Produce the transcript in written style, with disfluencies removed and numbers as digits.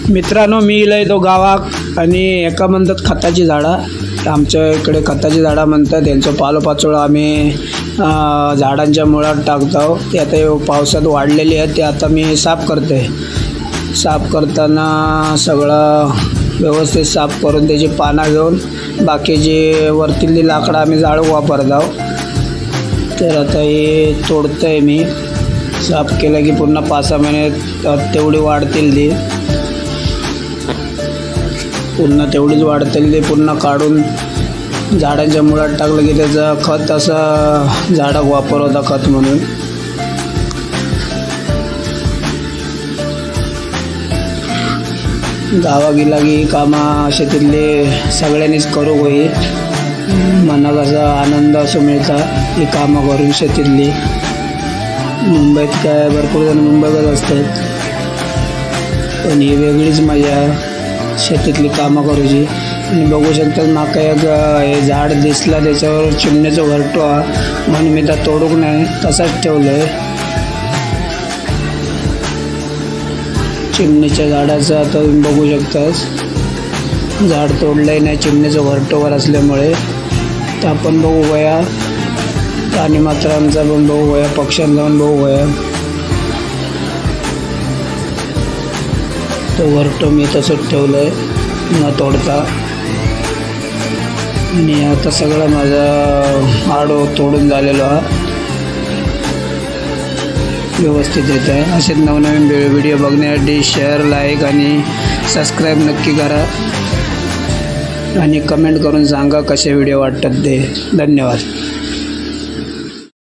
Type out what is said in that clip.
मित्रांनो, मी इलय तो गावाक आणि एका म्हणतात खताची झाडं, आमच्या इकडे खताची झाडं म्हणतात. त्यांचं पालोपाचोळा आम्ही झाडांच्या मुळात टाकतो. ते आता पावसात वाढलेली आहेत, ते आता मी साफ करते. साफ करताना सगळं व्यवस्थित साफ करून त्याची पानं घेऊन बाकीची वरतीली लाकडं आम्ही जाळूक वापरतो. तर आता हे तोडतंय मी. साफ केलं की पुन्हा 5-6 महिने तेवढी वाढतील ती, पुन्हा तेवढीच वाढतील ती. पुन्हा काढून झाडांच्या मुळात टाकलं की त्याचं खत असं झाडाक वापर होता, खत म्हणून. गावा गेला की कामं शेतीतले सगळ्यांनीच करू होई. मनाक असा आनंद असं मिळता ही कामं करून शेतीतली. मुंबईत काय भरपूर जण मुंबईतच असतात, पण ही वेगळीच मजा शेतीतली कामं करूची. आणि बघू शकतात माका एक हे झाड दिसला, त्याच्यावर चिमण्याचं घरटो हा, म्हणून मी तर तोडूक नाही, तसाच ठेवलं आहे. चिमणीच्या झाडाचं आता तुम्ही बघू शकताच, झाड तोडलंही नाही चिमणीचं घरटोवर असल्यामुळे. तर आपण बघू वया प्राणी मात्रांचा पण बघू वया, पक्ष्यांचा पण बघू वया. तो घरटो मी तसंच ठेवलं आहे न तोडता. आणि आता सगळं माझा आडो तोडून झालेलो हा व्यवस्थित येत आहे. असेच नवनवीन व्हिडिओ बघण्यासाठी शेअर, लाईक आणि सबस्क्राईब नक्की करा. आणि कमेंट करून सांगा कसे व्हिडिओ वाटतात ते. धन्यवाद.